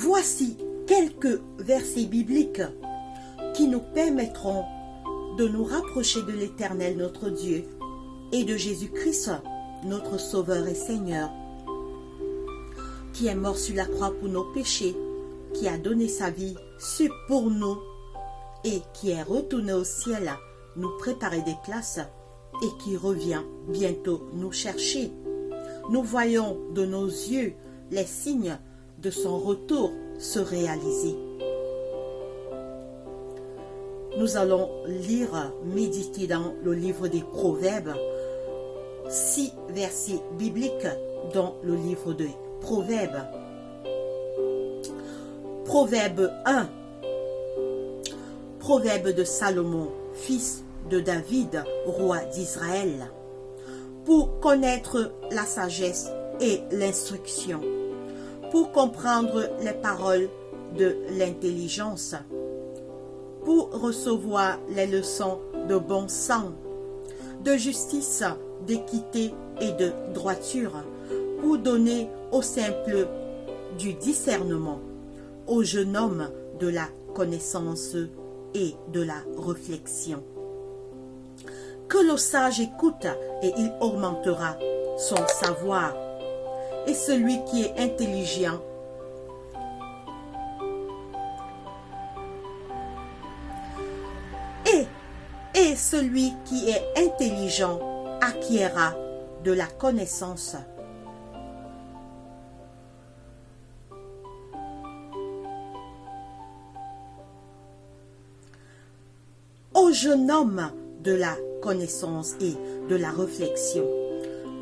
Voici quelques versets bibliques qui nous permettront de nous rapprocher de l'Éternel notre Dieu et de Jésus-Christ, notre Sauveur et Seigneur, qui est mort sur la croix pour nos péchés, qui a donné sa vie pour nous et qui est retourné au ciel nous préparer des places et qui revient bientôt nous chercher. Nous voyons de nos yeux les signes de son retour se réaliser. Nous allons lire, méditer dans le livre des Proverbes, 6 versets bibliques dans le livre des Proverbes. Proverbe 1. Proverbe de Salomon, fils de David, roi d'Israël. Pour connaître la sagesse et l'instruction, pour comprendre les paroles de l'intelligence, pour recevoir les leçons de bon sens, de justice, d'équité et de droiture, pour donner aux simples du discernement, au jeune homme de la connaissance et de la réflexion. Que le sage écoute et il augmentera son savoir, et celui qui est intelligent et celui qui est intelligent acquérera de la connaissance. Au jeune homme de la connaissance et de la réflexion,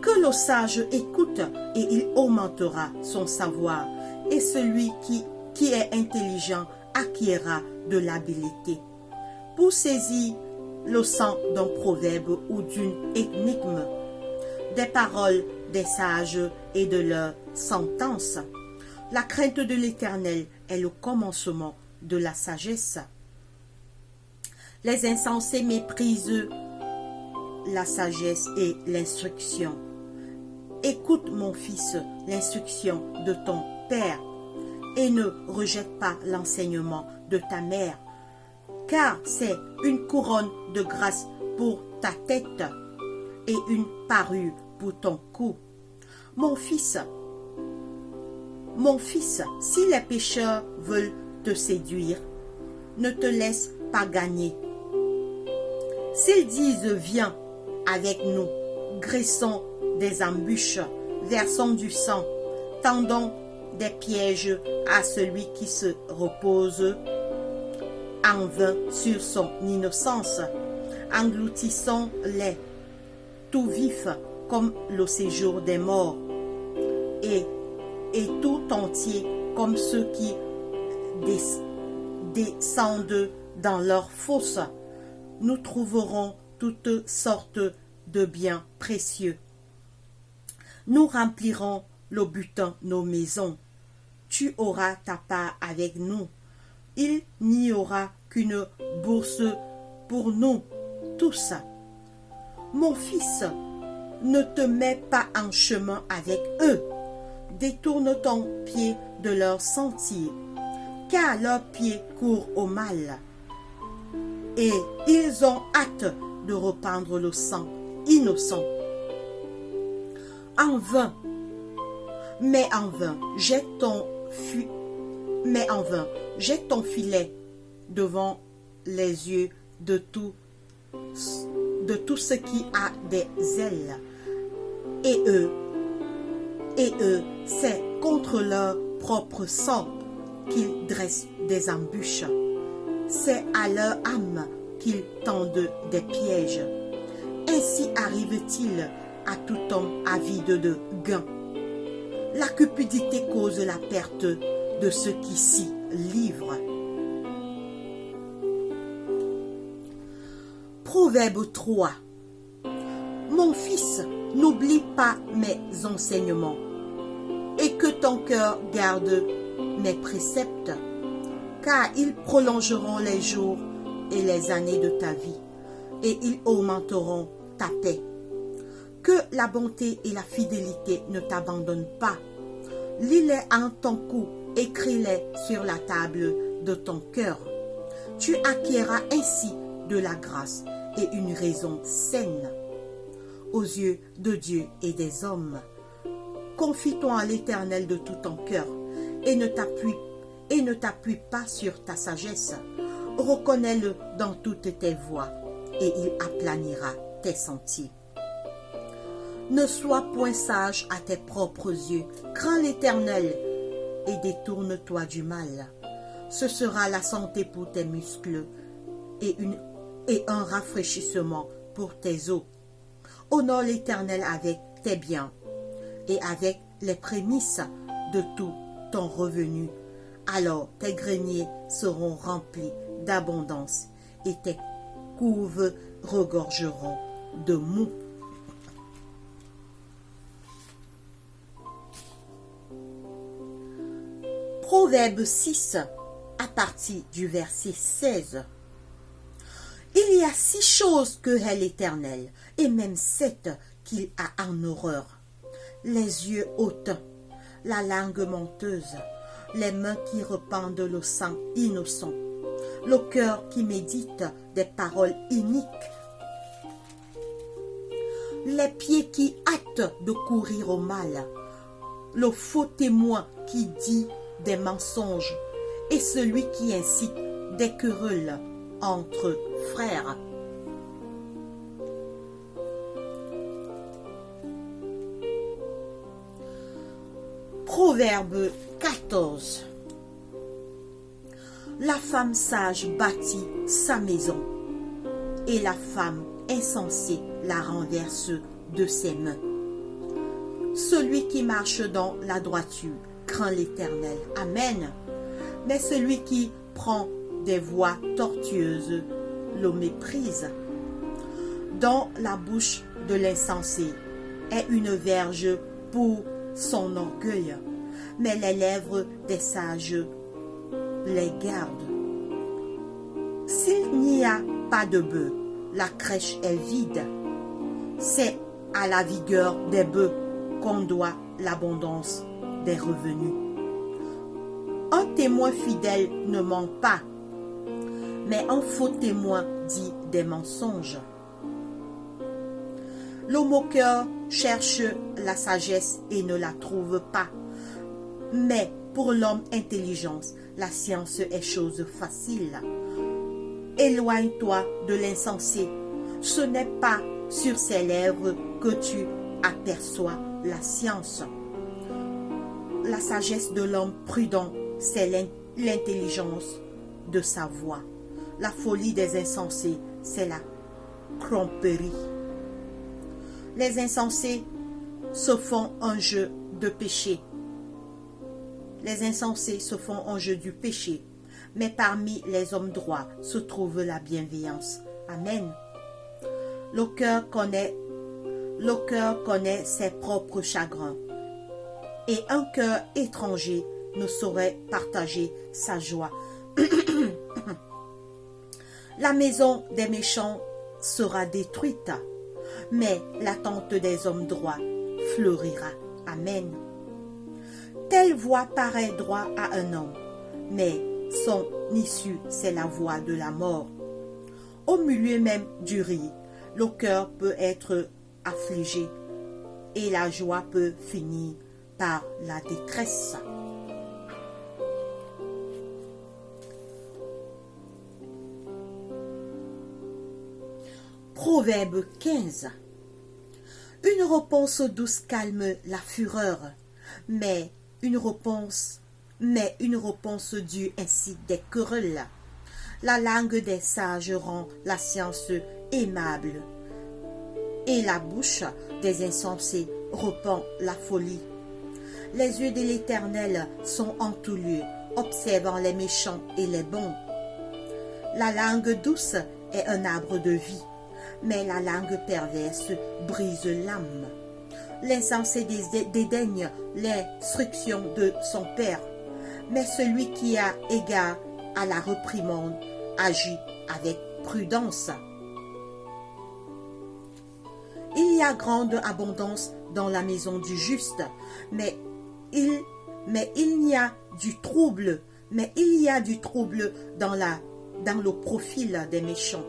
que le sage écoute et il augmentera son savoir, et celui qui est intelligent acquérera de l'habileté. Pour saisir le sens d'un proverbe ou d'une énigme, des paroles des sages et de leurs sentences, la crainte de l'Éternel est le commencement de la sagesse. Les insensés méprisent la sagesse et l'instruction. Écoute, mon fils, l'instruction de ton père et ne rejette pas l'enseignement de ta mère, car c'est une couronne de grâce pour ta tête et une parure pour ton cou. Mon fils, si les pécheurs veulent te séduire, ne te laisse pas gagner. S'ils disent viens avec nous, graissons des embûches, versons du sang, tendons des pièges à celui qui se repose en vain sur son innocence, engloutissons-les tout vifs comme le séjour des morts, et tout entier comme ceux qui descendent dans leurs fosses. Nous trouverons toutes sortes de biens précieux. Nous remplirons le butin nos maisons. Tu auras ta part avec nous. Il n'y aura qu'une bourse pour nous tous. Mon fils, ne te mets pas en chemin avec eux. Détourne ton pied de leur sentier, car leurs pieds courent au mal. Et ils ont hâte de répandre le sang innocent. En vain, jette ton filet devant les yeux de tout ce qui a des ailes. Et eux, c'est contre leur propre sang qu'ils dressent des embûches. C'est à leur âme qu'ils tendent des pièges. Ainsi arrive-t-il à tout homme avide de gain. La cupidité cause la perte de ceux qui s'y livrent. Proverbe 3. Mon fils, n'oublie pas mes enseignements, et que ton cœur garde mes préceptes, car ils prolongeront les jours et les années de ta vie, et ils augmenteront ta paix. Que la bonté et la fidélité ne t'abandonnent pas. Lis-les en ton cou écris-les sur la table de ton cœur. Tu acquerras ainsi de la grâce et une raison saine aux yeux de Dieu et des hommes. Confie-toi à l'Éternel de tout ton cœur et ne t'appuie pas sur ta sagesse. Reconnais-le dans toutes tes voies et il aplanira tes sentiers. Ne sois point sage à tes propres yeux. Crains l'Éternel et détourne-toi du mal. Ce sera la santé pour tes muscles et un rafraîchissement pour tes os. Honore l'Éternel avec tes biens et avec les prémices de tout ton revenu. Alors tes greniers seront remplis d'abondance et tes couves regorgeront de mou. Proverbe 6, à partir du verset 16. Il y a 6 choses que hait l'Éternel, et même 7 qu'il a en horreur. Les yeux hautains, la langue menteuse, les mains qui répandent le sang innocent, le cœur qui médite des paroles iniques, les pieds qui hâtent de courir au mal, le faux témoin qui dit des mensonges et celui qui incite des querelles entre frères. Proverbe 14. La femme sage bâtit sa maison, et la femme insensée la renverse de ses mains. Celui qui marche dans la droiture craint l'Éternel. Amen. Mais celui qui prend des voies tortueuses le méprise. Dans la bouche de l'insensé est une verge pour son orgueil, mais les lèvres des sages les gardent. S'il n'y a pas de bœufs, la crèche est vide. C'est à la vigueur des bœufs qu'on doit l'abondance des revenus. Un témoin fidèle ne ment pas, mais un faux témoin dit des mensonges. Le moqueur cherche la sagesse et ne la trouve pas, mais pour l'homme intelligent, la science est chose facile. Éloigne-toi de l'insensé, ce n'est pas sur ses lèvres que tu aperçois la science. La sagesse de l'homme prudent, c'est l'intelligence de sa voix. La folie des insensés, c'est la tromperie. Les insensés se font un jeu de péché. Les insensés se font un jeu du péché, mais parmi les hommes droits se trouve la bienveillance. Amen. Le cœur connaît ses propres chagrins, et un cœur étranger ne saurait partager sa joie. La maison des méchants sera détruite, mais la tente des hommes droits fleurira. Amen. Telle voie paraît droit à un homme, mais son issue, c'est la voie de la mort. Au milieu même du rire, le cœur peut être affligé et la joie peut finir par la détresse. Proverbe 15. Une réponse douce calme la fureur, mais une réponse dure incite des querelles. La langue des sages rend la science aimable, et la bouche des insensés répand la folie. Les yeux de l'Éternel sont en tout lieu, observant les méchants et les bons. La langue douce est un arbre de vie, mais la langue perverse brise l'âme. L'insensé dédaigne l'instruction de son père, mais celui qui a égard à la réprimande agit avec prudence. Il y a grande abondance dans la maison du juste, mais mais il y a du trouble, dans le profil des méchants.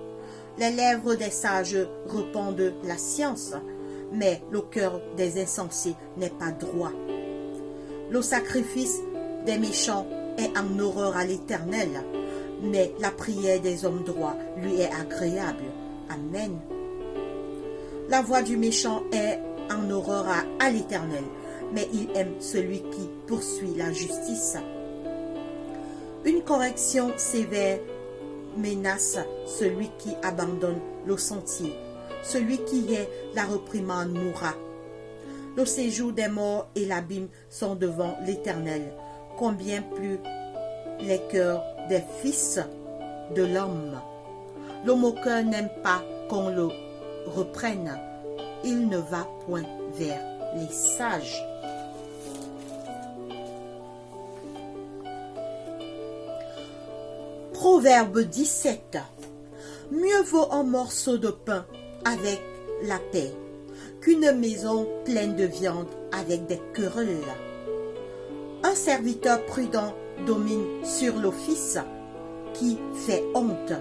Les lèvres des sages répandent la science, mais le cœur des insensés n'est pas droit. Le sacrifice des méchants est en horreur à l'Éternel, mais la prière des hommes droits lui est agréable. Amen. La voix du méchant est en horreur à l'Éternel, mais il aime celui qui poursuit la justice. Une correction sévère menace celui qui abandonne le sentier. Celui qui est la réprimande mourra. Le séjour des morts et l'abîme sont devant l'Éternel. Combien plus les cœurs des fils de l'homme. Le moqueur n'aime pas qu'on le reprenne. Il ne va point vers les sages. Proverbe 17. Mieux vaut un morceau de pain avec la paix qu'une maison pleine de viande avec des querelles. Un serviteur prudent domine sur le fils qui fait honte,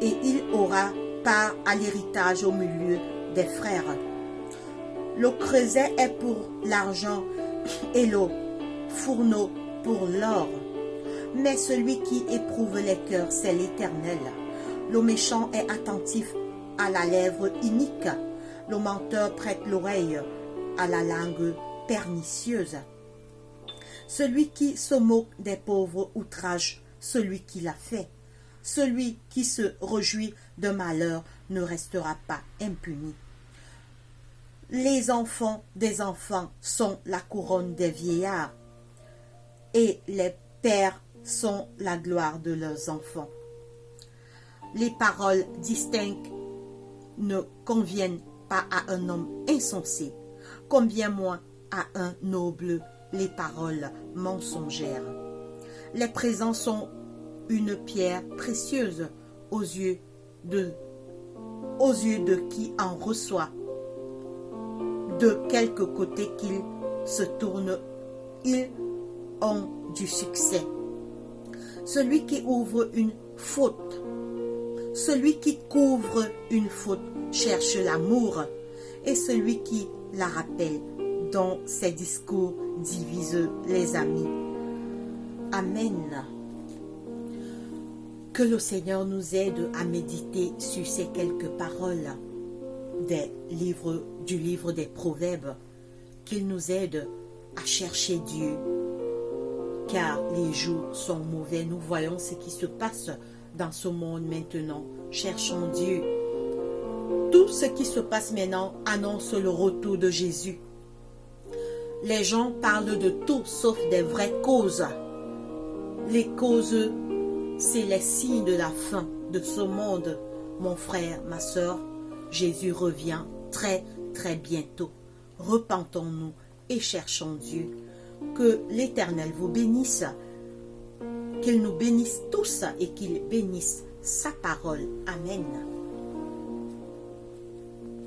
et il aura part à l'héritage au milieu des frères. Le creuset est pour l'argent et le fourneau pour l'or. Mais celui qui éprouve les cœurs, c'est l'Éternel. Le méchant est attentif à la lèvre inique. Le menteur prête l'oreille à la langue pernicieuse. Celui qui se moque des pauvres outrage celui qui l'a fait. Celui qui se réjouit de malheur ne restera pas impuni. Les enfants des enfants sont la couronne des vieillards, et les pères sont la gloire de leurs enfants. Les paroles distinctes ne conviennent pas à un homme insensé, combien moins à un noble les paroles mensongères. Les présents sont une pierre précieuse aux yeux de qui en reçoit. De quelque côté qu'ils se tournent, ils ont du succès. Celui qui ouvre une faute, celui qui couvre une faute cherche l'amour, et celui qui la rappelle dans ses discours divise les amis. Amen. Que le Seigneur nous aide à méditer sur ces quelques paroles du livre des Proverbes, qu'il nous aide à chercher Dieu, car les jours sont mauvais. Nous voyons ce qui se passe dans ce monde maintenant. Cherchons Dieu. Tout ce qui se passe maintenant annonce le retour de Jésus. Les gens parlent de tout sauf des vraies causes. Les causes, c'est les signes de la fin de ce monde. Mon frère, ma soeur, Jésus revient très très bientôt. Repentons-nous et cherchons Dieu. Que l'Éternel vous bénisse, qu'il nous bénisse tous et qu'il bénisse sa parole. Amen.